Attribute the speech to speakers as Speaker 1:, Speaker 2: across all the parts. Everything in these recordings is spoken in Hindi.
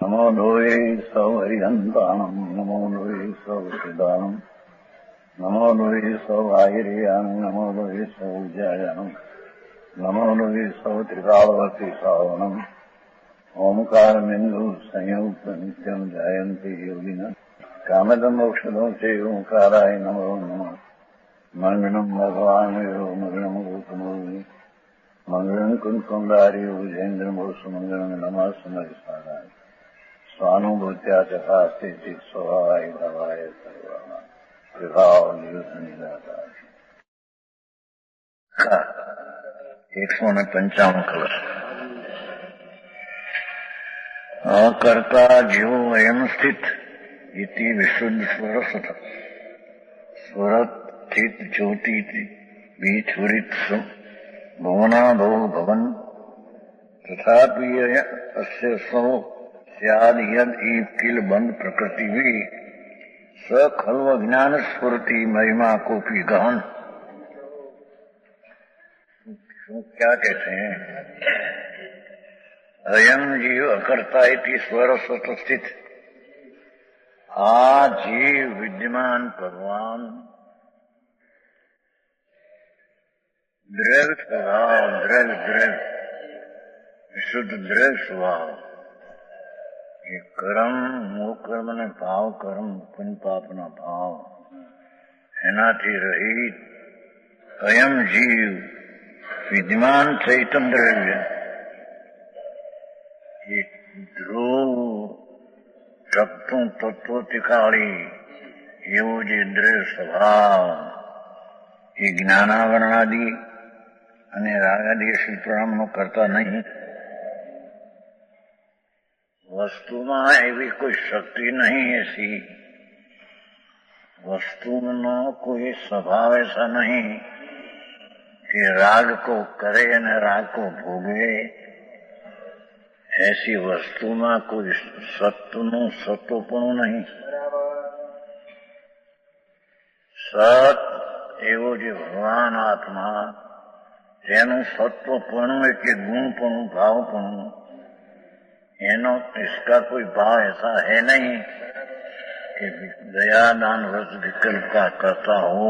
Speaker 1: नमो लोये सौहरिहन्ताणम् नमो लोये सौहृदानम् नमो लोये सौभागिर्यानम् नमो लोये सौविद्यायानम् नमो लोये सौत्रिकालवर्ति सावनम् ओंकारमिन्दु संयुक्त नित्यम् जायन्ति योगिनः कामदम् मोक्षदम् चैव ओंकाराय नमो नमः मङ्गलम् भगवान् मङ्गलम् गौतमोऽग्नि मङ्गलम् कुन्कुण्डार्यो विजेन्द्रमोसुमङ्गलम् नमः समरिसाराय स्वानुभूत्या चकास्ते चित् स्वभावाय भवाय सर्वाणाम् विभाव नियुक्त निराकार का 155 कलश अकर्ता जीव अयम स्थित इति विशुद्ध स्वरसत स्वरत स्थित ज्योति विस्फुरित भुवना भव भवन तथापि अस्य सौ स्याद यद ईव किल बंद प्रकृति भी स खल्व ज्ञान स्फूर्ति महिमा कोपी गहन। क्या कहते हैं? अयम जीव अकर्ता इति स्वरसत स्थित। जीव विद्यमान भगवान द्रव्य स्वभाव द्रव्य विशुद्ध द्रव्य स्वभाव ये कर्म मोह कर्म ने भाव कर्म पुण्य पाप न भाव एनाथी रहित अयम जीव विद्यमान चैतन्य द्रव्य ये ध्रुव तत्वों तत्वोतिकाली योज द्रव्य स्वभाव ये ज्ञानावरणादि અને રાગાદિ શિલ્પરામનો કરતા નહીં। वस्तुમાં એવી કોઈ શક્તિ नहीं ऐसी वस्तुનો कोई स्वभाव ऐसा नहीं कि राग को करे न राग को भोगे। ऐसी वस्तुમાં कोई सत्वનું સત્વપણું नहीं। સત એવો જે ભગવાન આત્મા તેનું સત્વપણું એટલે ગુણપણું ભાવપણું एनो इसका कोई भाव ऐसा है नहीं कि दया दान व्रत विकल्प का करता हो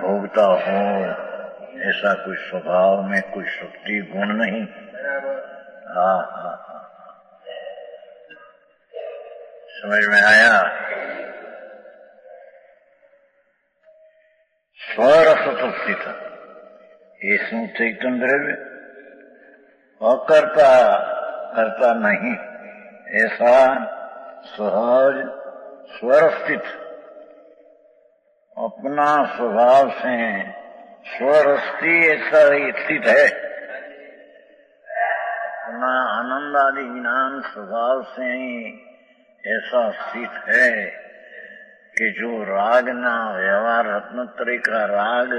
Speaker 1: भोगता हो। ऐसा कोई स्वभाव में कोई शक्ति गुण नहीं। समझ में आया? स्वरसतुक्ति था ये चैतन्य द्रव्य अकर्ता करता नहीं ऐसा सहज स्वरस्थित अपना स्वभाव से स्वरस्थि ऐसा स्थित है। अपना आनंद आदि ज्ञान स्वभाव से ही ऐसा स्थित है कि जो राग ना व्यवहार रत्नत्रय का राग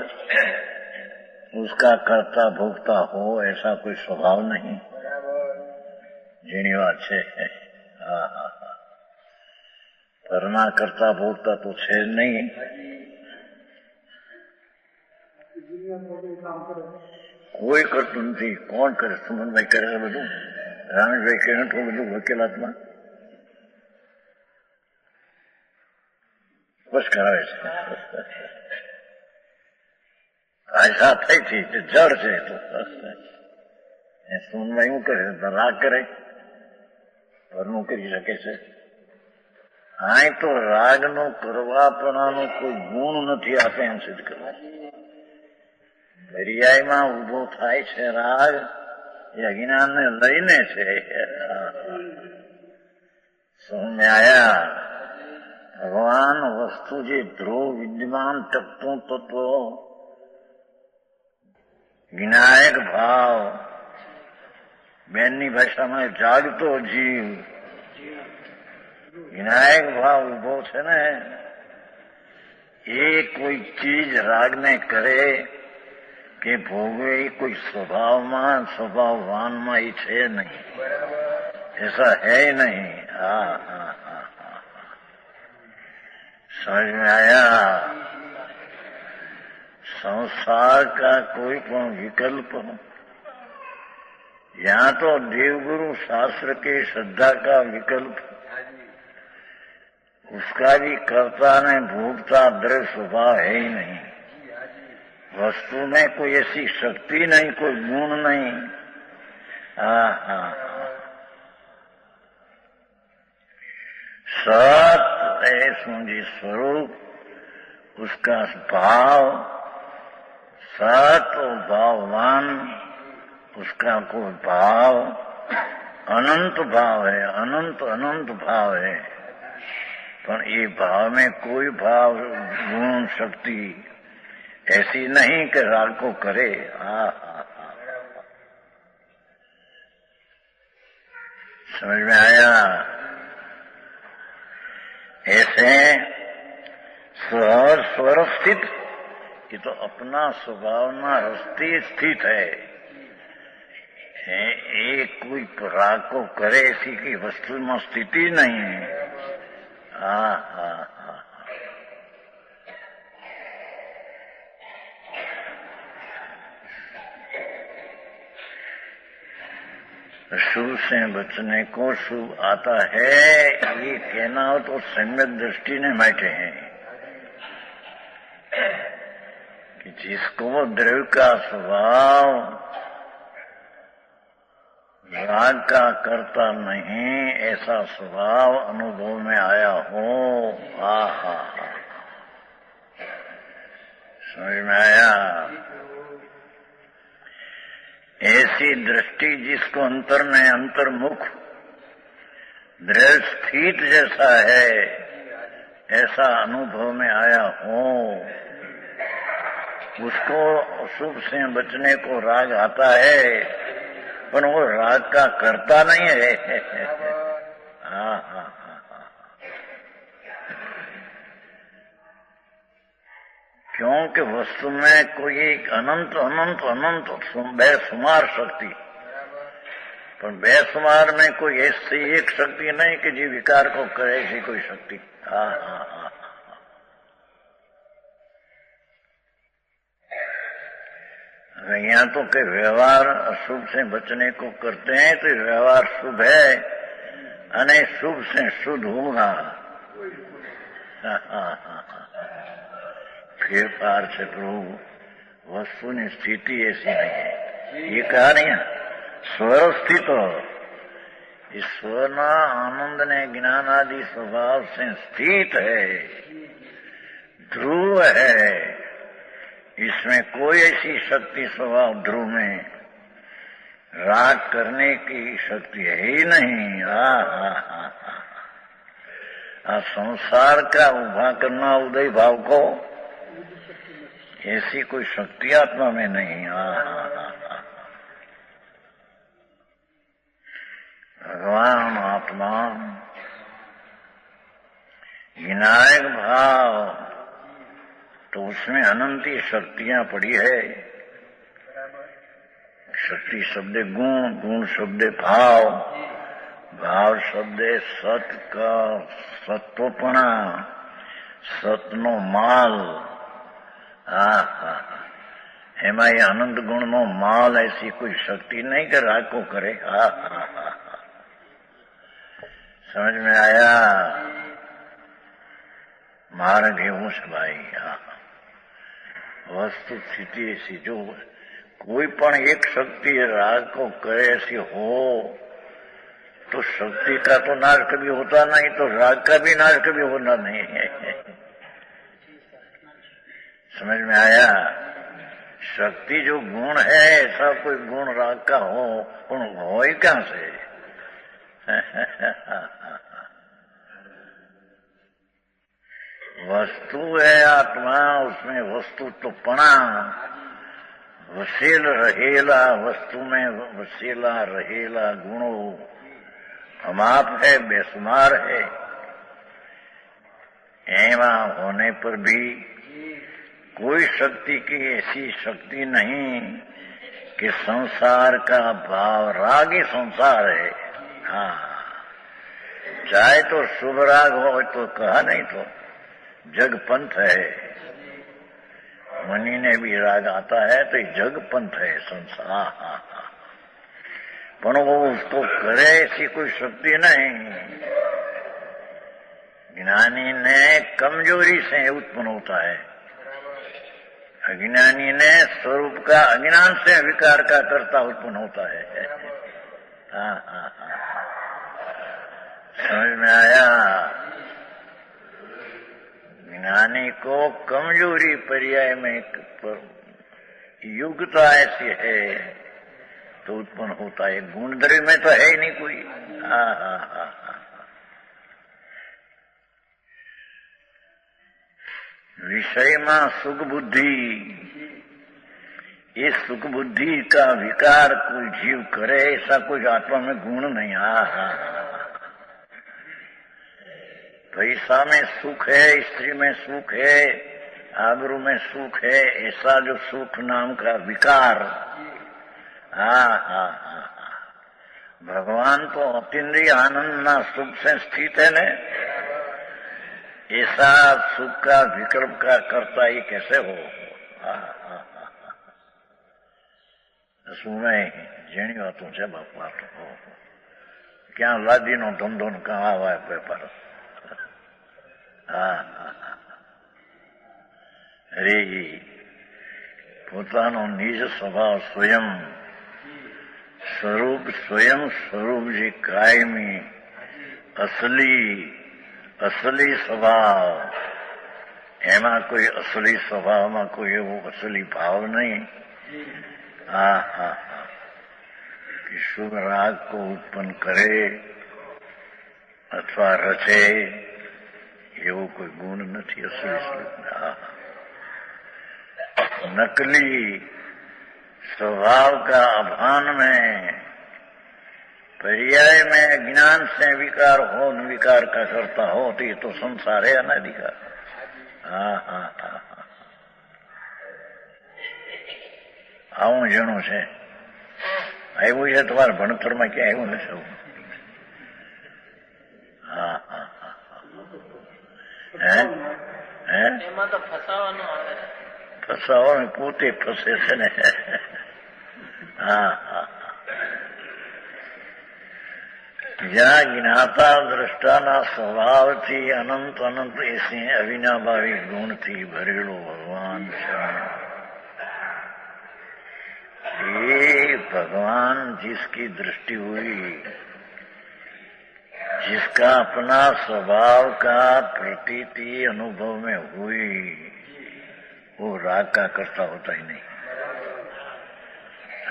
Speaker 1: उसका करता भोगता हो ऐसा कोई स्वभाव नहीं। જેની વાત છે પરના કરતા ભોગતા તો છે જ નહીં। કોઈ કરતું નથી। કોણ કરે? સુમનભાઈ કરે છે બધું, રામેશભાઈ કરે તો બધું વકીલાતમાં બસ કરાવે છે। આશા થઈ છે જડ છે તો સુમનભાઈ શું કરે? રાગ કરે પરનું કરી શકે છે। હા તો રાગનો કરવાપણાનો કોઈ ગુણ નથી આપે એમ સિદ્ધ કરવા। દરિયામાં ઉભો થાય છે રાગ એ અજ્ઞાનને લઈને છે। સમજ આયા? ભગવાન વસ્તુ જે ધ્રુવ વિદ્યમાન તત્વો તત્વો વિનાયક ભાવ બેનની ભાષામાં જાગતો જીવ વિનાયક ભાવ ઉભો છે ને એ કોઈ ચીજ રાગને કરે કે ભોગવે કોઈ સ્વભાવમાં સ્વભાવવાનમાં એ છે નહીં। ऐसा है ही नहीं। समझ में आया? संसार का कोई पण विकल्प यहाँ तो देवगुरु शास्त्र के श्रद्धा का विकल्प, उसका भी कर्ता ने भोगता द्रव्य स्वभाव है ही नहीं। वस्तु में कोई ऐसी शक्ति नहीं, कोई गुण नहीं। सत है समझी स्वरूप, उसका भाव सत और भाववान, उसका कोई भाव अनंत भाव है, अनंत अनंत भाव है। पर ये भाव में कोई भाव गुण शक्ति ऐसी नहीं कि राग को करे। समझ में आया? ऐसे स्वर स्वर स्थित, ये तो अपना स्वभाव ना रस्ते स्थित है। एक कोई राग को करे ऐसी की वस्तु में स्थिति नहीं है। शुभ से बचने को शुभ आता है, ये कहना हो तो सम्यक दृष्टि ने बैठे हैं कि जिसको द्रव्य का स्वभाव राग का करता नहीं, ऐसा स्वभाव अनुभव में आया हो। समझ में आया? ऐसी दृष्टि जिसको अंतर में अंतर्मुख दृढ़ स्थित जैसा है, ऐसा अनुभव में आया हो, उसको शुभ से बचने को राग आता है, पर वो राग का करता नहीं है। क्योंकि वस्तु में कोई एक अनंत अनंत अनंत बेशुमार शक्ति, पर बेशुमार में कोई ऐसी एक शक्ति नहीं कि जी विकार को करे, ऐसी कोई शक्ति। यहाँ तो के व्यवहार अशुभ से बचने को करते हैं, तो व्यवहार शुभ है, अने शुभ से शुद्ध होगा। फिर पार से प्रभु वस्तु की स्थिति ऐसी नहीं है। ये कहा नहीं है स्वर स्थित हो, इस स्वर्ण आनंद ने ज्ञान आदि स्वभाव से स्थित है, ध्रुव है। इसमें कोई ऐसी शक्ति स्वभाव ध्रुव में राग करने की शक्ति है ही नहीं। संसार का उभा करना उदय भाव को, ऐसी कोई शक्ति आत्मा में नहीं। भगवान आत्मा विनायक भाव, तो उसमें अनंती शक्तियां पड़ी है। शक्ति शब्द गुण, गुण शब्द भाव, भाव शब्द सत का सत्वपणा, सतनो माल। एમાં ये अनंत गुण नो माल, ऐसी कोई शक्ति नहीं कि राग को करे। समझ में आया? मार्ग है उस भाई। वस्तु स्थिति ऐसी जो कोई पण एक शक्ति राग को करे ऐसी हो, तो शक्ति का तो नाश कभी होता नहीं, तो राग का भी नाश कभी होना नहीं है। समझ में आया? शक्ति जो गुण है, ऐसा कोई गुण राग का हो, पण हो ही कहां से? वस्तु है आत्मा, उसमें वस्तु तो पणा वसील रहेला, वस्तु में वसीला रहेला गुणों अमाप है, बेसुमार है। एवं होने पर भी कोई शक्ति की ऐसी शक्ति नहीं कि संसार का भाव, राग ही संसार है। चाहे तो शुभ राग हो तो कहा, नहीं तो जग पंथ है। मुनि ने भी राग आता है तो जग पंथ है संसार। पर वो उसको करे ऐसी कोई शक्ति नहीं। ज्ञानी ने कमजोरी से उत्पन्न होता है, अज्ञानी ने स्वरूप का अज्ञान से विकार का कर्ता उत्पन्न होता है। हाँ हाँ हाँ, समझ में आया? ज्ञानी को कमजोरी पर्याय में युक्ता ऐसी है तो उत्पन्न होता है, गुणधर्म में तो है ही नहीं कोई। हाँ हाँ हाँ हाँ, विषय में सुख बुद्धि, ये सुख बुद्धि का विकार कोई जीव करे ऐसा कोई आत्मा में गुण नहीं। पैसा में सुख है, स्त्री में सुख है, आबरू में सुख है, ऐसा जो सुख नाम का विकार, भगवान तो अतीन्द्रिय आनंद ना सुख से स्थित है न, ऐसा सुख का विकल्प का करता ही कैसे हो? सुने जेनी वातों છે બાપા, ક્યાં લાદીનો ધંધો ને કાં આવા વેપાર। અરે પોતાનો નિજ સ્વભાવ સ્વયં સ્વરૂપ જે કાયમી અસલી સ્વભાવ, એમાં કોઈ અસલી સ્વભાવમાં કોઈ એવો અસલી ભાવ નહીં। कि शुभ राग को उत्पन्न करे अथवा रचे, एवो कोई गुण नहीं असली स्वरूप में। नकली स्वभाव का अभान में पर्याय में ज्ञान से विकार हो, विकार का करता हो, तो ये तो संसार है अनादिका। આવું જણું છે, આવ્યું છે તમારા ભણતરમાં ક્યાં આવ્યું નથી? હા હા હા,
Speaker 2: એમાં તો ફસાવાનું આવે,
Speaker 1: ફસાવાનું પોતે ફસે છે ને। હા હા, જ્યાં જ્ઞાતા દ્રષ્ટાના સ્વભાવથી અનંત અનંત એસી અવિનાભાવી ગુણથી ભરેલો ભગવાન છે। ये भगवान जिसकी दृष्टि हुई, जिसका अपना स्वभाव का प्रतीति अनुभव में हुई, वो राग का कर्ता होता ही नहीं।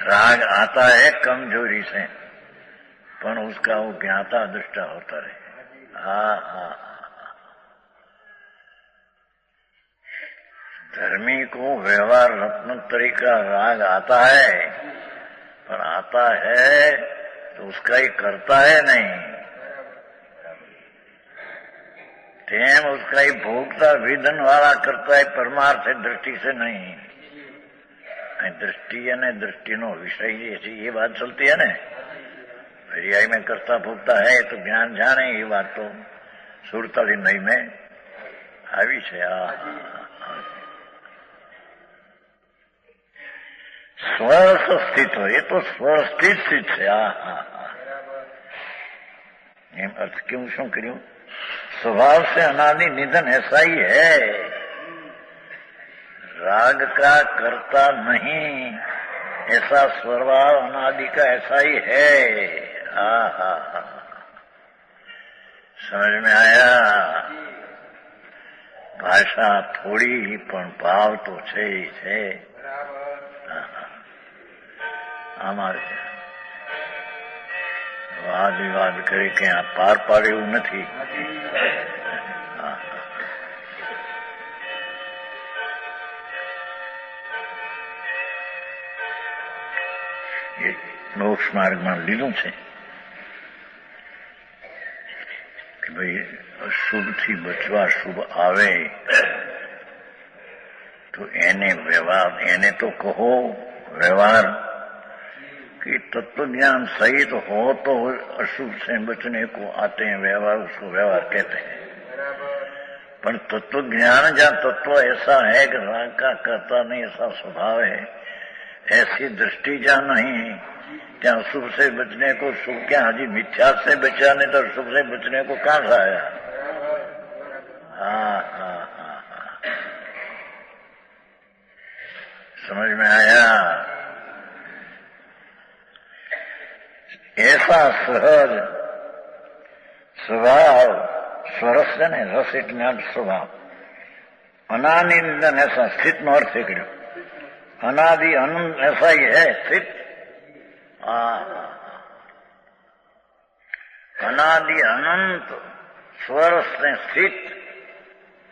Speaker 1: राग आता है कमजोरी से, पर उसका वो ज्ञाता दृष्टा होता रहे। धर्मी को व्यवहार रत्नोत्तरी का राग आता है, पर आता है तो उसका ही करता है नहीं, टेम उसका ही भोगता विधन वाला करता है, परमार्थ दृष्टि से नहीं। दृष्टि ने दृष्टि नो विषय ये बात चलती है ना, पर्याय में करता भोगता है तो ज्ञान जाने, ये बात तो 47 में આવી છે। स्वर्थ स्थित हो, ये तो स्वस्थित स्थित है। अर्थ क्यों शू करूं? स्वभाव से अनादि निधन ऐसा ही है, राग का करता नहीं, ऐसा स्वभाव अनादि का ऐसा ही है। समझ में आया? भाषा थोड़ी ही पण भाव तो છે ही છે। અમારે વાદ વિવાદ કરી કે આ પાર પાડે એવું નથી। એ મોક્ષ માર્ગમાં લીધું છે કે ભાઈ અશુભથી બચવા શુભ આવે તો એને વ્યવહાર, એને તો કહો व्यवहार कि तत्व ज्ञान सहित हो तो अशुभ से बचने को आते हैं व्यवहार, उसको व्यवहार कहते हैं। पर तत्व ज्ञान जहाँ तत्व ऐसा है कि राग का करता नहीं, ऐसा स्वभाव है, ऐसी दृष्टि जहाँ नहीं, क्या शुभ से बचने को शुभ क्या हजी मिथ्या से बचा, नहीं तो शुभ से बचने को कहां से आया। हाँ हाँ हाँ हाँ, समझ में आया। ऐसा सहज स्वभाव, स्वरस है ने रस એટલે स्वभाव, अनादिनंदन ऐसा स्थित નો अर्थ કર્યો, अनादि अनंत ऐसा ही है स्थित। अनादि अनंत स्वरस में स्थित,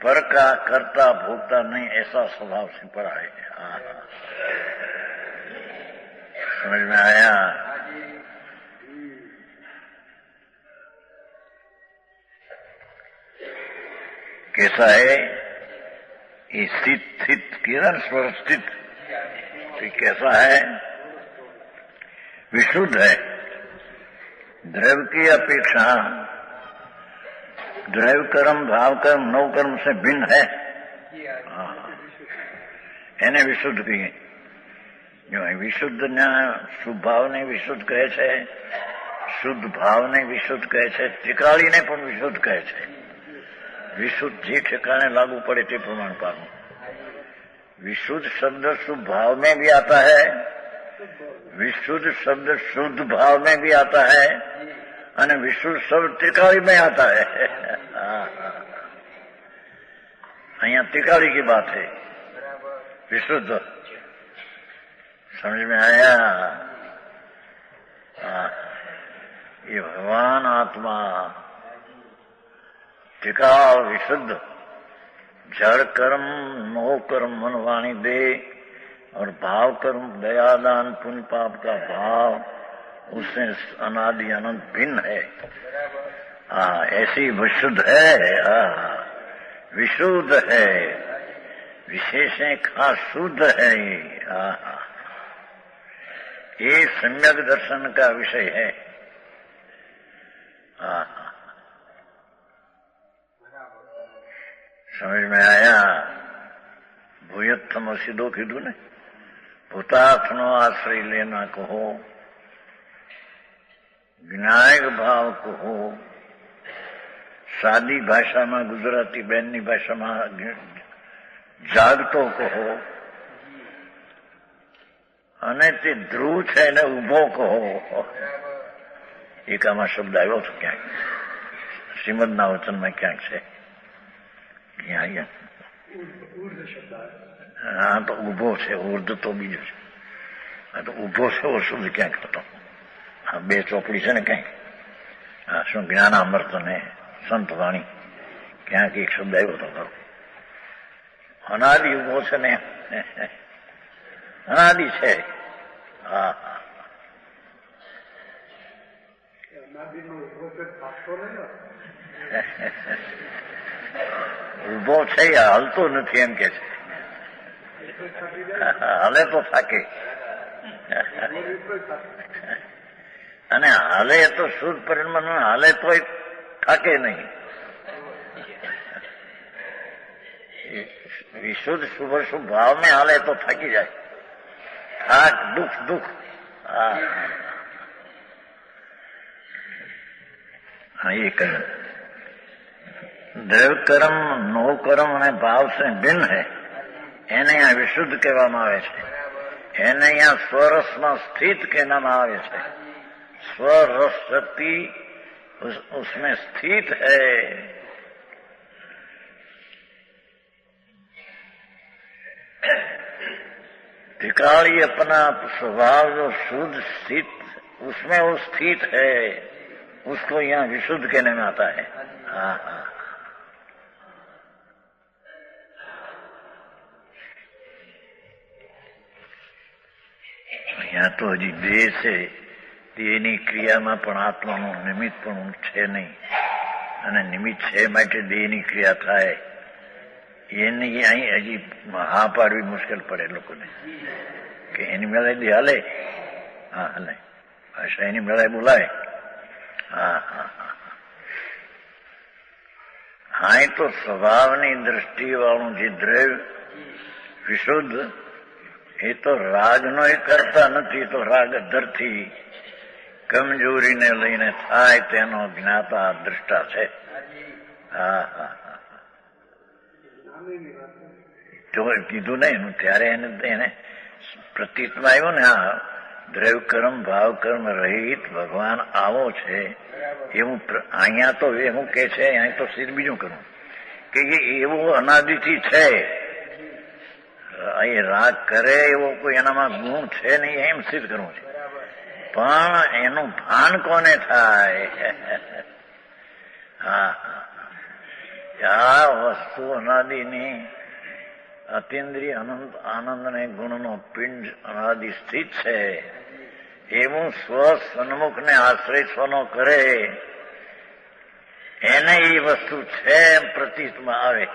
Speaker 1: पर का करता भोगता नहीं, ऐसा स्वभाव से पड़ा है। समझ में आया। कैसा है ये स्थित स्थित किरण स्वर स्थित, कैसा है, विशुद्ध है, द्रव्य की अपेक्षा द्रव्य कर्म भाव कर्म नव कर्म से भिन्न है। એને વિશુદ્ધ કહીએ। જો વિશુદ્ધ ના શુભ ભાવને વિશુદ્ધ કહે છે, શુદ્ધ ભાવને વિશુદ્ધ કહે છે, ટીકાળીને પણ વિશુદ્ધ કહે છે। विशुद्ध जी ठिकाने लागू पड़े थे प्रमाण पालन। विशुद्ध शब्द शुभ भाव में भी आता है, विशुद्ध शब्द शुद्ध भाव में भी आता है, और विशुद्ध शब्द त्रिकाली में आता है। यहाँ त्रिकाली की बात है, विशुद्ध। समझ में आया। ये भगवान आत्मा टिकाव विशुद्ध, जड़ कर्म मोह कर्म मन वाणी दे और भाव कर्म दयादान पुण्य पाप का भाव उससे अनादि अनंत भिन्न है। ऐसी विशुद्ध है, विशुद्ध है, विशेषण खास शुद्ध है। ये सम्यक दर्शन का विषय है। समझ में आया। भूयत्थम सीधो कीधु ने, भूतार्थनो आश्रय लेना कहो, विनायक भाव कहो, सादी भाषा में गुजराती बहननी भाषा में जागतो कहो, અને તે ધ્રુવ છે એને ઉભો કહો। એક આમાં શબ્દ આવ્યો હતો ક્યાંક, શ્રીમદના વચનમાં ક્યાંક છે। हाँ तो उभो से उर्द तो बीजो है। हाँ तो उभो से वो शुद्ध क्या कहता। हाँ बे चौपड़ी से ने कहीं हाँ शू ज्ञान अमृत ने संत वाणी क्या की एक शब्द आयो तो करो अनादि उभो से ने अनादि है। हाँ हाँ ઉભો છે હાલતો નથી એમ કે છે, હાલે તો થાકે, અને હાલે તો શુદ્ધ પરિણામ, હાલે તો થાકે નહીં। विशुद्ध शुभ शुभ भाव में हाले तो थकी जाए, थाक दुख दुख। हाँ ये कर्म દ્રવ્ય કર્મ નો કર્મ અને ભાવ સે ભિન્ન है, એને यहाँ विशुद्ध કહેવામાં આવે છે। એને यहाँ स्वरसમાં स्थित કહેવામાં આવે છે। स्वरस शक्ति उसमें स्थित है। टिकाड़ी अपना स्वभाव जो शुद्ध स्थित उसमें वो स्थित है, उसको यहाँ विशुद्ध कहने में आता है। हाँ हाँ यहाँ तो हजी देह से દેહની ક્રિયામાં પણ આત્માનું નિમિત્તપણું છે નહીં, અને નિમિત્ત છે માટે દેહની ક્રિયા થાય એની અહીં હજી હા પાડવી મુશ્કેલ પડે લોકોને કે એની મેળે દી હાલે। હા હાલે, ભાષા એની મેળે બોલાય। હા હા હા હા એ તો સ્વભાવની દ્રષ્ટિ વાળું જે દ્રવ્ય વિશુદ્ધ એ તો રાગનો એ કરતા નથી, તો રાગ અધરથી કમજોરીને લઈને થાય તેનો જ્ઞાતા દ્રષ્ટા છે. હા હા હા તો કીધું ને એનું ત્યારે એને પ્રતીતમાં આવ્યો ને આ દ્રવ્ય કર્મ ભાવ કર્મ રહિત ભગવાન આવો છે એવું. અહીંયા તો એવું કે છે, અહીં તો સિદ્ધ બીજું કરું કે એવું અનાદિથી છે. એ રાગ કરે એવો કોઈ એનામાં ગુણ છે નહીં એમ સિદ્ધ કરવું છે. પણ એનું ભાન કોને થાય? હા આ વસ્તુ અનાદિની અતિન્દ્રિય આનંદને ગુણનો પિંડ અનાદિ સ્થિત છે એવું સ્વ સન્મુખને આશ્રય સ્વનો કરે એને એ વસ્તુ છે એમ પ્રતીતમાં આવે.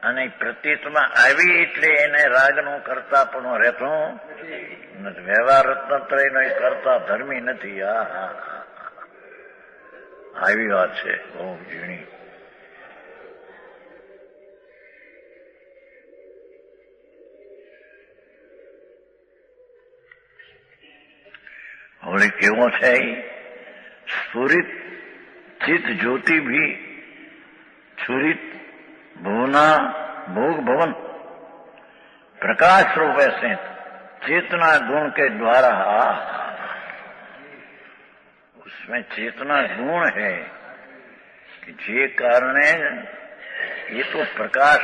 Speaker 1: અને પ્રતીતમાં આવી એટલે એને રાગનો કરતા પણ રહેતો નથી. વ્યવહાર રત્નત્રયનો એ કરતા ધર્મી નથી. આવી વાત છે બહુ ઝીણી. હવે કેવો છે સ્ફુરિત ચિત ज्योति भी छुरित भुवना भोग भवन प्रकाश रूप से चेतना गुण के द्वारा, उसमें चेतना गुण है कि जे कारणे ये तो प्रकाश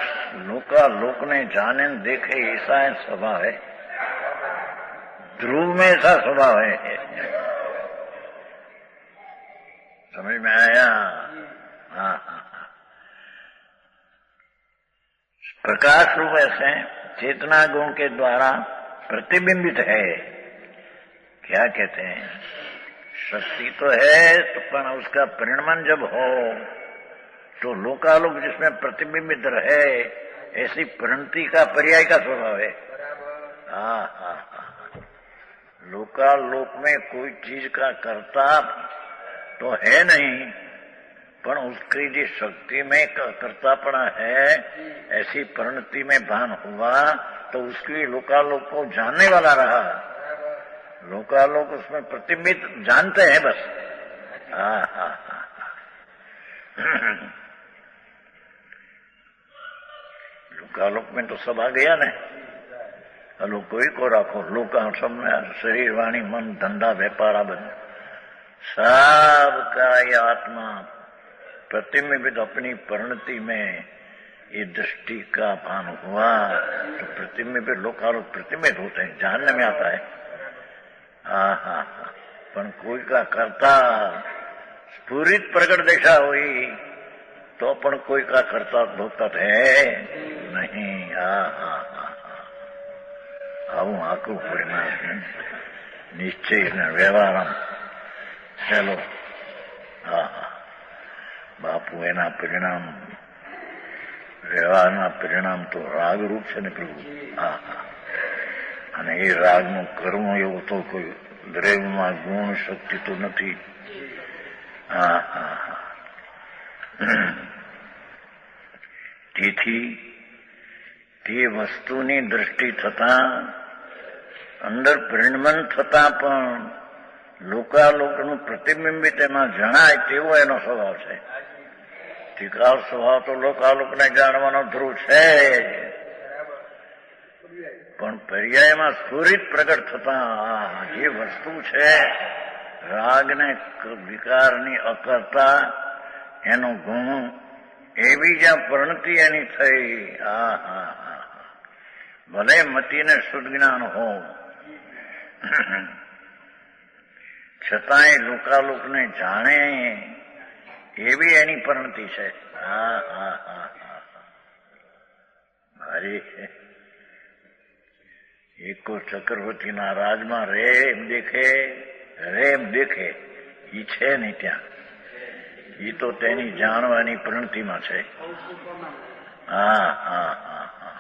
Speaker 1: लोका लोक ने जाने देखे ऐसा है स्वभाव है. ध्रुव में ऐसा स्वभाव है. समझ में आया? हाँ हाँ. प्रकाश रूप से चेतना गुण के द्वारा प्रतिबिंबित है. क्या कहते हैं? शक्ति तो है तो पर उसका परिणमन जब हो तो लोकालोक जिसमें प्रतिबिंबित रहे ऐसी परिणति का पर्याय का स्वभाव है. हाँ हाँ हाँ. लोकालोक में कोई चीज का कर्ता तो है नहीं, पर उसकी जो शक्ति में कर्तापना है ऐसी परिणति में भान हुआ तो उसकी लोकालोक को जानने वाला रहा. लोकालोक उसमें प्रतिबिंबित जानते हैं बस. हाँ हाँ हाँ. लोकालोक में तो सब आ गया ना. हलो कोई को राखो लोका सब शरीर वाणी मन धंधा व्यापार बन सबका ये आत्मा प्रतिबिंबित अपनी परिणति में ये दृष्टि का भान हुआ तो प्रतिबिंबित लोकालोक प्रतिबिंबित होते हैं, जानने में आता है. हाँ हाँ हाँ. पर कोई का करता स्फुरित प्रकट देखा हुई तो पण कोई का करता भोगता है नहीं. हाँ हाँ हाँ. આવું આકરું પરિણામ નિશ્ચય ને વ્યવહાર. ચાલો હા હા. બાપુ એના પરિણામ વ્યવહારના પરિણામ તો રાગરૂપ છે ને પ્રભુ. હા હા. અને એ રાગનું કરવું એવું તો કોઈ દ્રવ્યમાં ગુણ શક્તિ તો નથી. હા હા હા. તેથી તે વસ્તુની દ્રષ્ટિ થતા અંદર પરિણમન થતા પણ લોકાલોકનું પ્રતિબિંબિત એમાં જણાય તેવો એનો સ્વભાવ છે. ટીકાળ સ્વભાવ તો લોકાલોકને જાણવાનો ધ્રુવ છે પણ પર્યાયમાં સ્ફુરિત પ્રગટ થતા જે વસ્તુ છે રાગને વિકારની અકર્તા એનો ગુણ એવી જ્યાં પરિણતિ એની થઈ. હા હા હા. ભલે મતીને શુદ્ધ જ્ઞાન હો છતાંય લોકાલોકને જાણે એવી એની પરિણતિ છે. હા હા હા હા. મારી એકો ચક્રવર્તીના રાજમાં રે એમ દેખે ઈ છે નહીં ત્યાં. એ તો તેની જાણવાની પ્રણતિમાં છે. હા હા હા હા.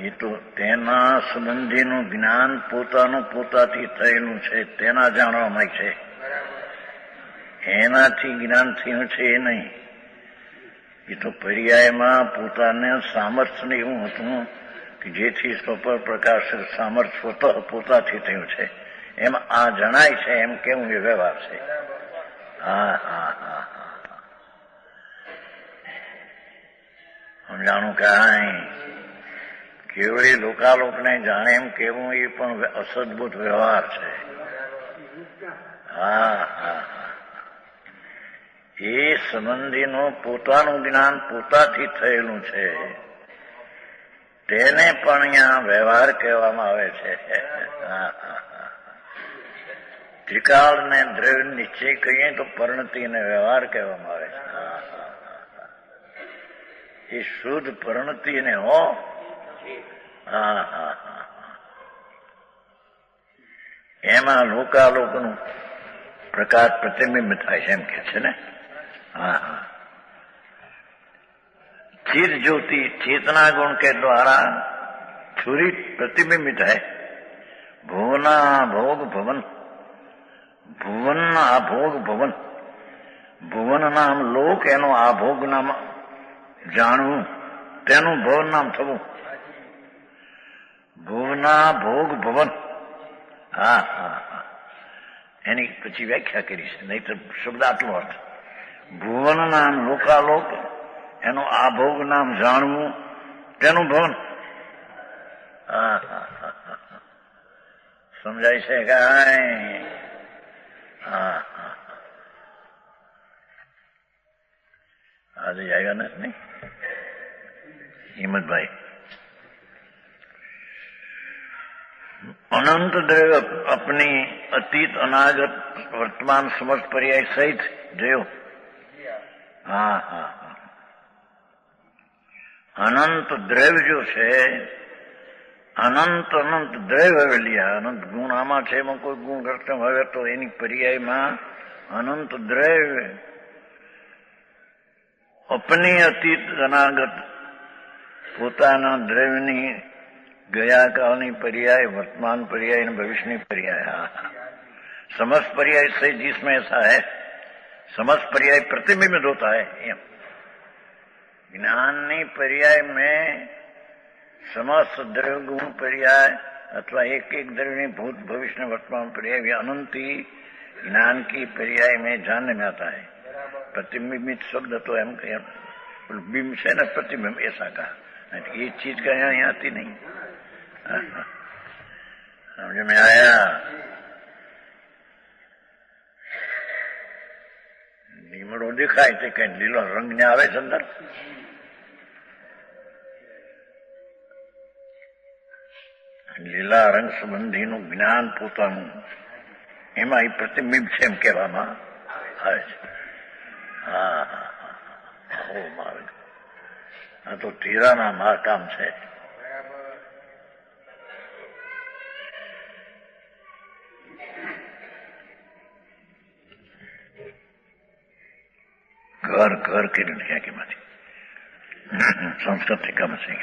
Speaker 1: એ તો તેના સંબંધીનું જ્ઞાન પોતાનું પોતાથી થયેલું છે તેના જાણવામાં છે. એનાથી જ્ઞાન થયું છે એ નહીં. એ તો પર્યાયમાં પોતાને સામર્થ્ય એવું હતું કે જેથી સ્વપર પ્રકાશ સામર્થ્ય પોતાથી થયું છે એમ આ જણાય છે એમ કેવું એ વ્યવહાર છે. હા હા હા હા સમજાણું કાંઈ કેવળી લોકાલોકને જાણે એમ કેવું એ પણ અસદભૂત વ્યવહાર છે. હા હા એ સંબંધીનું પોતાનું જ્ઞાન પોતાથી થયેલું છે તેને પણ અહીંયા વ્યવહાર કહેવામાં આવે છે. ત્રિકાળ ને દ્રવ્ય નિશ્ચય કહીએ તો પરિણતિ ને વ્યવહાર કહેવામાં આવે છે. એ શુદ્ધ પરિણતિ ને હો. હા હા હા એમાં લોકાલોકનું પ્રકાશ પ્રતિબિંબ થાય છે એમ કે છે ને. હા હા चित ज्योति चेतना गुण के द्वारा छुरी प्रतिबिंबित है. भुवना भोग भवन भुवन आभोग भवन ભુવન નામ લોક એનું આભોગ નામ જાણવું તેનું ભવન નામ થવું. ભુવના ભોગ ભવન. હા હા હા એની પછી વ્યાખ્યા કરી છે નહીં તો શબ્દ આટલો અર્થ. ભુવન નામ લોકાલોક એનું આભોગ નામ જાણવું તેનું ભવન. હા હા હા સમજાય છે કાંઈ? હા હા આજે જાયગા नहीं हिम्मत भाई. अनंत द्रव्य अपनी अतीत अनागत वर्तमान समस्त पर्याय सहित जो. हाँ हाँ हाँ अनंत द्रव्य जो है अनंत अनंत द्रव्य હવે लिया अनंत गुण આમાં છે એમાં કોઈ ગુણ કરતા હવે તો એની પર્યાયમાં અનંત દ્રવ્ય अपनी अतीत अनागत પોતાના દ્રવ્યની ગયા કાલની पर्याय वर्तमान पर्याय और भविष्य पर्याय. समस्त पर्याय से जिसमें ऐसा है समस्त पर्याय प्रतिबिंबित होता है. ज्ञाननी पर्याय में समस्त द्रव्य गुण पर्याय अथवा एक एक द्रव्य भूत भविष्य वर्तमान पर्याय अनंती ज्ञान की पर्याय में जानने में आता है. प्रतिबिंबित शब्द तो हम बिंब से न प्रतिबिंब ऐसा कहा. ये चीज का यहाँ आती नहीं. समझ में आया? લીમડો દેખાય તે કઈ લીલો રંગ ને આવે છે અંદર. લીલા રંગ સંબંધીનું જ્ઞાન પોતાનું એમાં એ પ્રતિબિંબ છે એમ કહેવામાં આવે છે. હા હા મારે આ તો તીરાના મહાકામ છે. ઘર ઘર કે દુનિયા કે માંથી સંસ્કૃત થી કમ છે.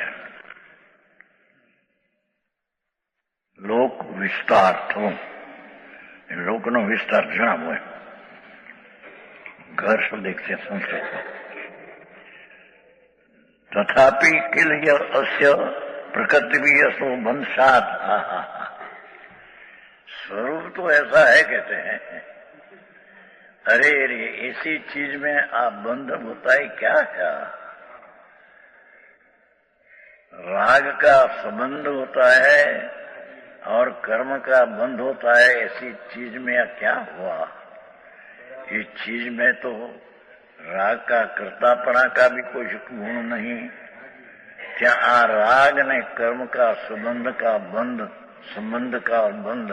Speaker 1: લોક વિસ્તાર થવું લોકનો વિસ્તાર જણાવો એમ. घर शब्द एक से संस्कृत तथापि किल अस्य प्रकृति भी असो बंशात. स्वरूप तो ऐसा है कहते हैं. अरे रे ऐसी चीज में आप बंध होता है क्या क्या? राग का संबंध होता है और कर्म का बंध होता है. ऐसी चीज में क्या हुआ? इस चीज में तो राग का कर्तापना का भी कोई गुण नहीं. क्या आ राग ने कर्म का संबंध का बंध संबंध का बंध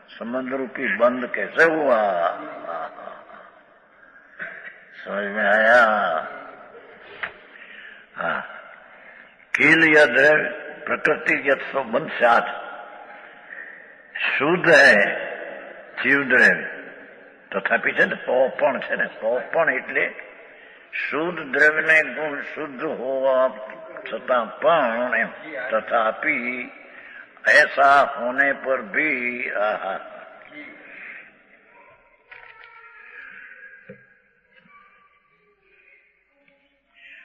Speaker 1: संबंध रूपी बंध कैसे हुआ? समझ में आया? हाँ कील या द्रव्य प्रकृति यथ संबंध साथ शुद्ध है जीव द्रव्य. તથાપી છે ને પોપણ છે ને પોપણ એટલે શુદ્ધ દ્રવ્યને ગુણ શુદ્ધ હોવા છતાં પણ એમ તથાપી ऐसा होने पर भी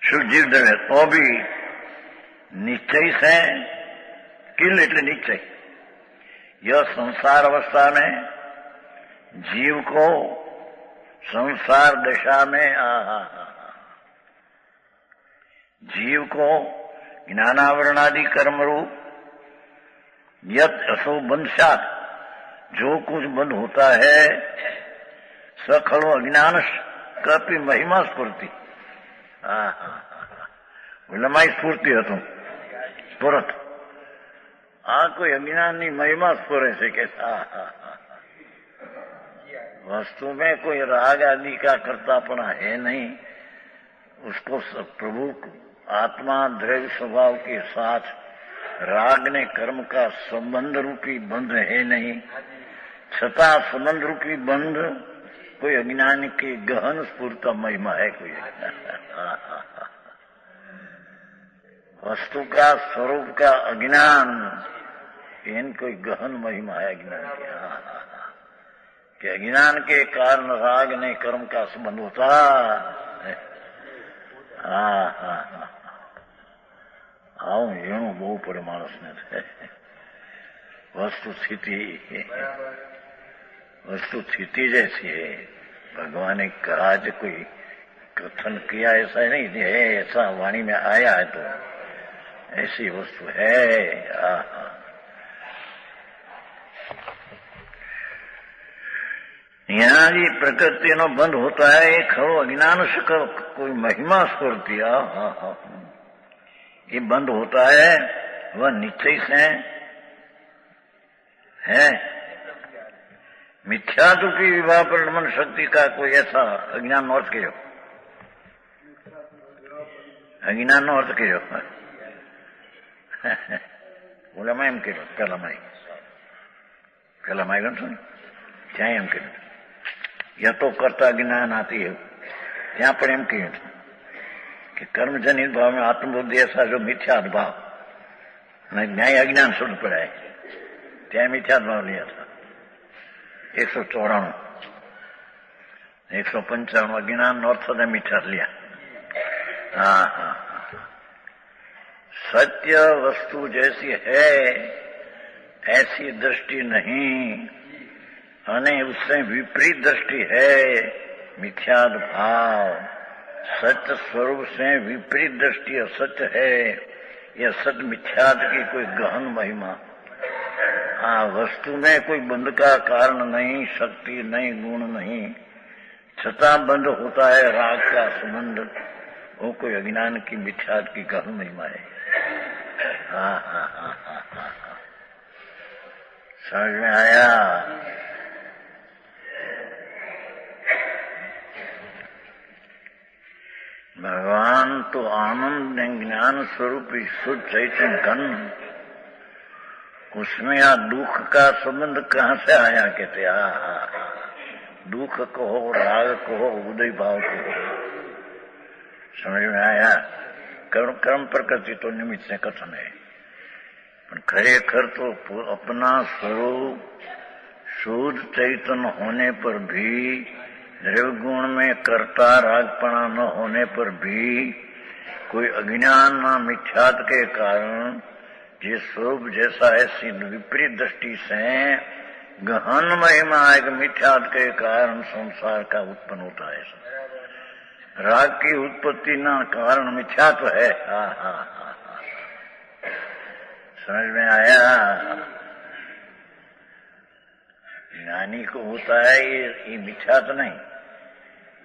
Speaker 1: શુદ્ધ જીવ દ્રવ્ય તો બી નિશ્ચય છે કિલ એટલે નિશ્ચય यह संसार अवस्था में जीव को संसार दशा में जीव को ज्ञानावरणादि कर्म रूप यत असो बंशात जो कुछ बंद होता है सखलो अज्ञान कपि महिमा स्फूर्ति लमाई स्फूर्ति હતું સ્ફુરત આ કોઈ અજ્ઞાનની મહિમા સ્ફુરે છે કે वस्तु में कोई राग आदि का कर्तापना है नहीं, उसको प्रभु आत्मा द्रव्य स्वभाव के साथ राग ने कर्म का संबंध रूपी बंध है नहीं, छता संबंध रूपी बंध कोई अज्ञान की गहन स्फूर्त महिमा है कोई वस्तु का स्वरूप का अज्ञान इन कोई गहन महिमा है अज्ञान की। कि अज्ञान के कारण राग ने कर्म का संबंध होता है। આવું એનું બહુ પડે માણસને वस्तु स्थिति जैसी है। भगवान ने कहा जो कोई कथन किया ऐसा नहीं है, ऐसा वाणी में आया है तो ऐसी वस्तु है। यहाँ जी प्रकृति नो बंद होता है, ये खरो अज्ञान से कोई महिमा स्फूर्ति ये बंद होता है, वह निश्चय से है। मिथ्या रूपी विवाह परिणमन शक्ति का कोई ऐसा अज्ञान नो अर्थ करो, अज्ञान नो अर्थ करो बोला मैं एम करो पहला माई गण सुन क्या एम करो या तो करता ज्ञान आती है ત્યાં પણ એમ કહ્યું कि कर्मजनित भाव में आत्मबुद्धि ऐसा जो मिथ्या भाव न्याय अज्ञान शुद्ध पड़ा है, त्या मिथ्या भाव लिया था 194 195 अज्ञान अर्थ ने मिथ्या लिया। सत्य वस्तु जैसी है ऐसी दृष्टि नहीं, अने उससे विपरीत दृष्टि है मिथ्याद भाव। सत्य स्वरूप से विपरीत दृष्टि असत्य है, यह सत्य मिथ्याद की कोई गहन महिमा। वस्तु में कोई बंध का कारण नहीं, शक्ति नहीं, गुण नहीं, छता बंध होता है राग का संबंध, वो कोई अज्ञान की मिथ्याद की गहन महिमा है। समझ में आया? भगवान तो आनंद ज्ञान स्वरूप शुद्ध चैतन्य घन, उसमें या दुख का संबंध कहाँ से आया कहते? दुख कहो, राग कहो, उदय भाव कहो, समझ में आया? कर्म प्रकृति तो निमित्त से कथन है, पर खरेखर तो अपना स्वरूप शुद्ध चैतन्य होने पर भी, द्रव्य गुण में कर्ता रागपणा न होने पर भी, कोई अज्ञान न मिथ्यात के कारण जिस स्वरूप जैसा ऐसी विपरीत दृष्टि से गहन महिमा एक मिथ्यात के कारण संसार का उत्पन्न होता है। राग की उत्पत्ति न कारण मिथ्यात्व है। समझ में आया? ज्ञानी को होता है ये मिथ्यात्व नहीं,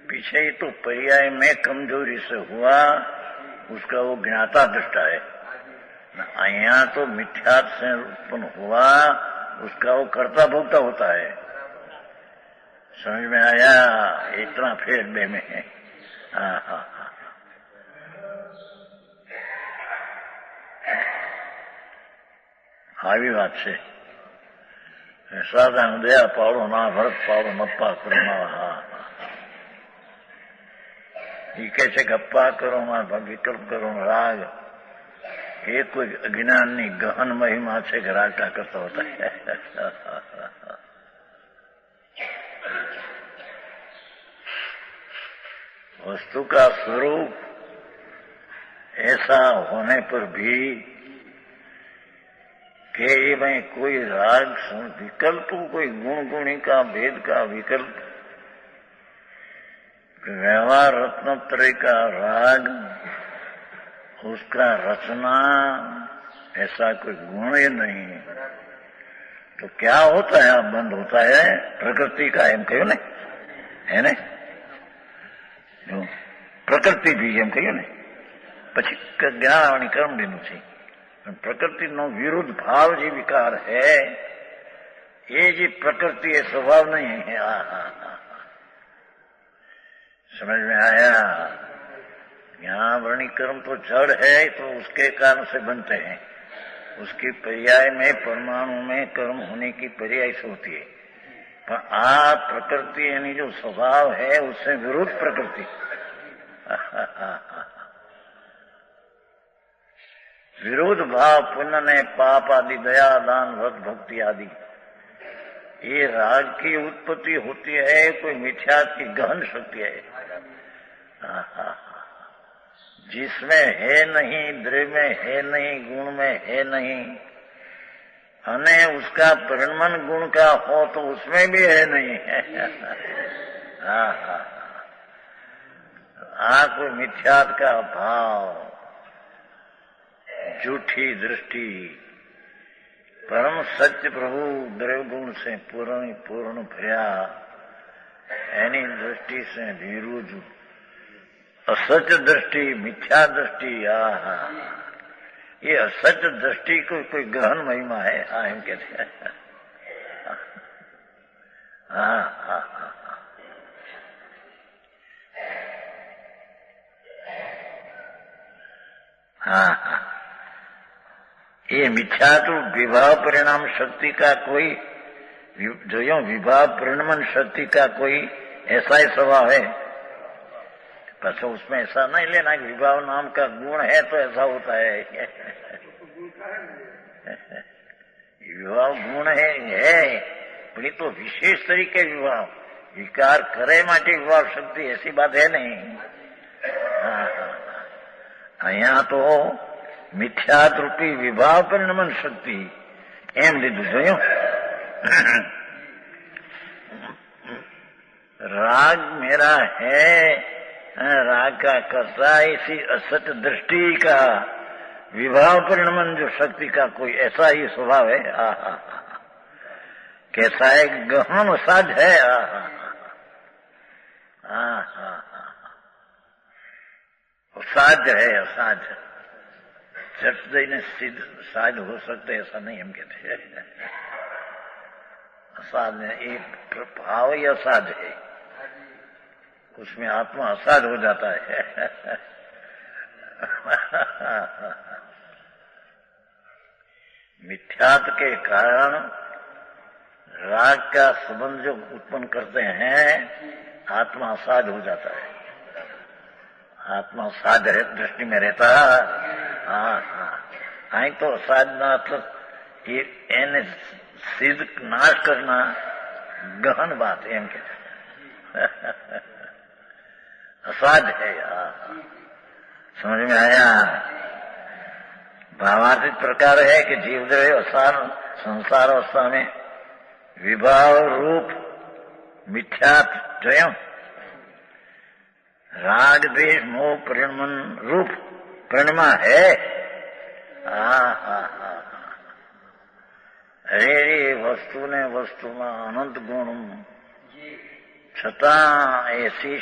Speaker 1: पीछे ही तो पर्याय में कमजोरी से हुआ, उसका वो ज्ञाता दृष्टा है। यहाँ तो मिथ्यात से उत्पन्न हुआ, उसका वो कर्ता भोक्ता होता है। समझ में आया? इतना फेर बे में है। આવી વાત છે। સાધન દયા પાડો ના ભરત પાડો મપ્પા કરો ये कैसे गप्पा करो विकल्प करो राग, ये कोई अज्ञान नहीं गहन महिमा से राग का करता होता है। वस्तु का स्वरूप ऐसा होने पर भी कि भाई कोई राग विकल्प, कोई गुण गुणी का भेद का विकल्प, व्यवहार रत्नत्रय का राग, उसका रचना ऐसा कोई गुण ही नहीं। तो क्या होता है? बंद होता है प्रकृति का, एम कहो ने, है ने? जो प्रकृति भी एम कहो ने, પછી જ્ઞાન કર્મ દેનું છે। પ્રકૃતિનો વિરુદ્ધ ભાવ જે વિકાર है, ये जी प्रकृति है, स्वभाव नहीं है। समझ में आया? यहाँ वर्णी कर्म तो जड़ है, तो उसके कारण से बनते हैं। उसकी पर्याय में परमाणु में कर्म होने की पर्याय से होती है। पर प्रकृति यानी जो स्वभाव है, उससे विरुद्ध प्रकृति। विरोध भाव पुण्य ने पाप आदि, दया दान व्रत भक्ति आदि, ये राग की उत्पत्ति होती है। कोई मिथ्या की गहन शक्ति है, जिसमें है नहीं, द्रव्य में है नहीं, गुण में है नहीं, अने उसका परिणमन गुण का हो तो उसमें भी है नहीं। कोई मिथ्यात का भाव, झूठी दृष्टि, परम सत्य प्रभु द्रव्य गुण से पूर्ण पूर्ण भया, एनी दृष्टि से विरुद्ध असत्य दृष्टि, मिथ्या दृष्टि। ये असत्य दृष्टि को कोई गहन महिमा है। हम कहते हैं ये मिथ्या तो विभाव परिणाम शक्ति का कोई, जो यो विभाव परिणमन शक्ति का कोई ऐसा ही स्वभाव है। बस उसमें ऐसा नहीं लेना कि विभाव नाम का गुण है तो ऐसा होता है। विभाव गुण है, बड़ी तो विशेष तरीके विभाव विकार करे माटे विभाव शक्ति, ऐसी बात है नहीं। यहाँ तो मिथ्यात रूपी विभाव परिणमन शक्ति एम लीधु जो राग मेरा है, राग का कर्ता, इसी असत दृष्टि का विभाव परिणमन जो शक्ति का कोई ऐसा ही स्वभाव है। कैसा है? गहन साध है। साध्य है, असाध्य। झट देने सिद्ध साध्य हो सकते ऐसा नहीं हम कहते हैं। असाध्य एक भाव ही असाध्य है, उसमें आत्मा असाध्य हो जाता है। मिथ्यात के कारण राग का संबंध जो उत्पन्न करते हैं, आत्मा असाध्य हो जाता है। आत्मा साध्य दृष्टि में रहता है। तो साधना એને सिद्ध नाश करना गहन बात है, एम कहते असाध्य है। समझ में आया? भावार्थिक प्रकार है कि जीवद्रव्य असार संसार अवस्था में विभाव रूप मिथ्यात जयम राग द्वेष मोह परिणमन रूप परिणमा है। अरे वस्तु ने वस्तु में अनंत गुण छता ऐसी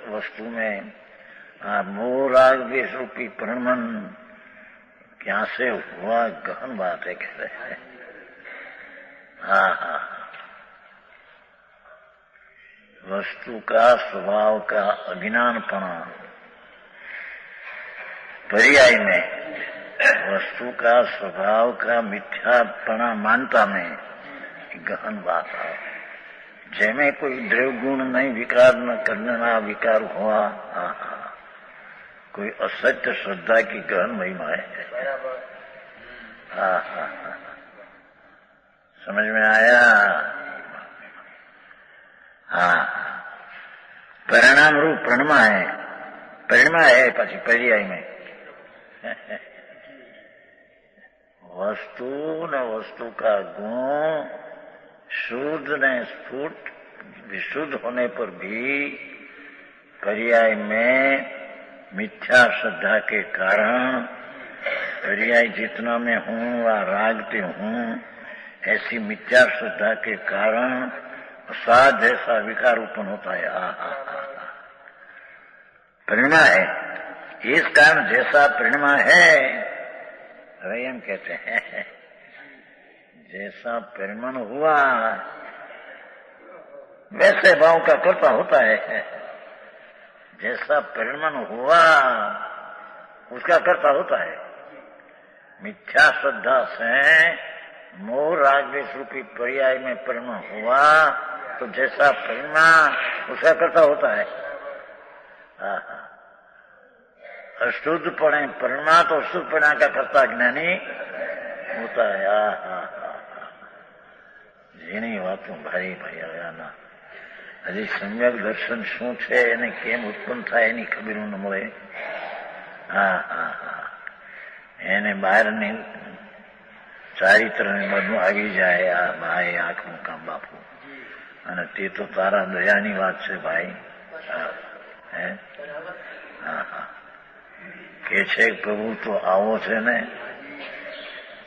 Speaker 1: वस्तु में मोह राग द्वेष रूपी परिणमन क्या से हुआ? गहन बात है, कह रहे हैं। वस्तु का स्वभाव का अज्ञानपना, पर्याय में वस्तु का स्वभाव का मिथ्यापना मानता में गहन बात है। जैमें कोई द्रव्य गुण नहीं विकार न करने ना विकार हुआ, कोई असत्य श्रद्धा की गहन महिमा है। समझ में आया? परिणाम रूप प्रणमा है, परिणमा है, પછી पर्याय में वस्तु ने वस्तु का गुण शुद्ध ने स्फुट विशुद्ध होने पर भी पर्याय में मिथ्या श्रद्धा के कारण पर्याय जितना मैं हूँ व रागते हूँ ऐसी मिथ्या श्रद्धा के कारण असाध जैसा विकार उत्पन्न होता है। परिणा है, इस कारण जैसा परिणमा है वही कहते हैं। जैसा परिणमन हुआ वैसे भाव का कर्ता होता है। जैसा परिणमन हुआ उसका कर्ता होता है। मिथ्या श्रद्धा से मोह राग द्वेष रूपी पर्याय में परिणमन हुआ तो जैसा परिणमा उसका कर्ता होता है। अशुद्ध पड़े परिणमा तो शुद्ध परिणा का कर्ता ज्ञानी होता है। જેની વાતો ભારી ભાઈ આવ્યાના હજી સમ્યક દર્શન શું છે એને કેમ ઉત્પન્ન થાય એની ખબર ન મળે। એને બહારની ચારિત્રને બધું આવી જાય। આ ભાઈ આંખનું કામ બાપુ અને તે તો તારા દયાની વાત છે ભાઈ। કે છે પ્રભુ તો આવો છે ને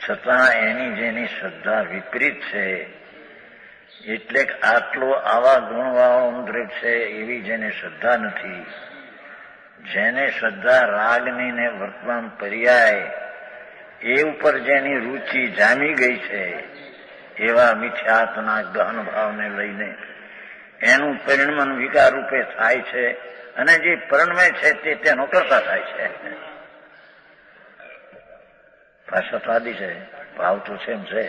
Speaker 1: છતાં એની જેની શ્રદ્ધા વિપરીત છે એટલે આટલો આવા ગુણવાળો અંતરિક છે એવી જેને શ્રદ્ધા નથી, જેને શ્રદ્ધા રાગની ને વર્તમાન પર્યાય એ ઉપર જેની રુચિ જામી ગઈ છે એવા મિથ્યાત્વના ગહન ભાવને લઈને એનું પરિણમન વિકાર રૂપે થાય છે અને જે પરિણમે છે તે તેનો કરતા થાય છે। ભાષા સાદી છે, ભાવ તો છે એમ છે।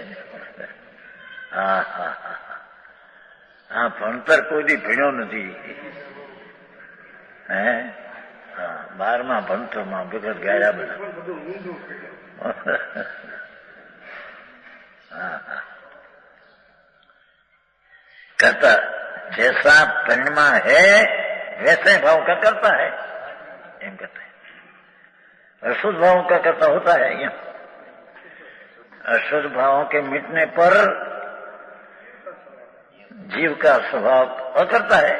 Speaker 1: આ ભણતર કોઈ દી ભણ્યો નથી। 12મા ભણતરમાં વગર ગાયા બધા। करता जैसा परिणमा है वैसे भाव का करता है, एम कहते हैं। अशुद्ध भावों का करता होता है। यहाँ अशुद्ध भावों के मिटने पर जीव का स्वभाव अकर्ता है।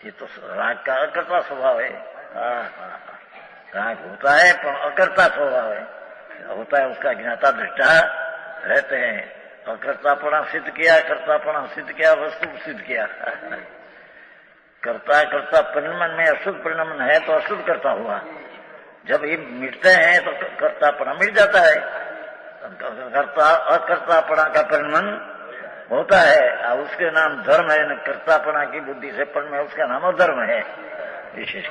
Speaker 1: ये तो राग का अकर्ता स्वभाव है। राग होता है पर अकर्ता स्वभाव है। होता है उसका ज्ञाता दृष्टा रहते हैं। अकर्तापना सिद्ध किया, कर्तापना सिद्ध किया, वस्तु सिद्ध किया। कर्ता कर्ता परिणमन में अशुद्ध परिणमन है तो अशुद्ध कर्ता हुआ। जब ये मिटते हैं तो कर्तापना मिट जाता है। कर्ता अकर्तापना का परिणमन होता है और उसके नाम धर्म है। न कर्तापना की बुद्धि से परिणमन उसका नाम अधर्म है। विशेष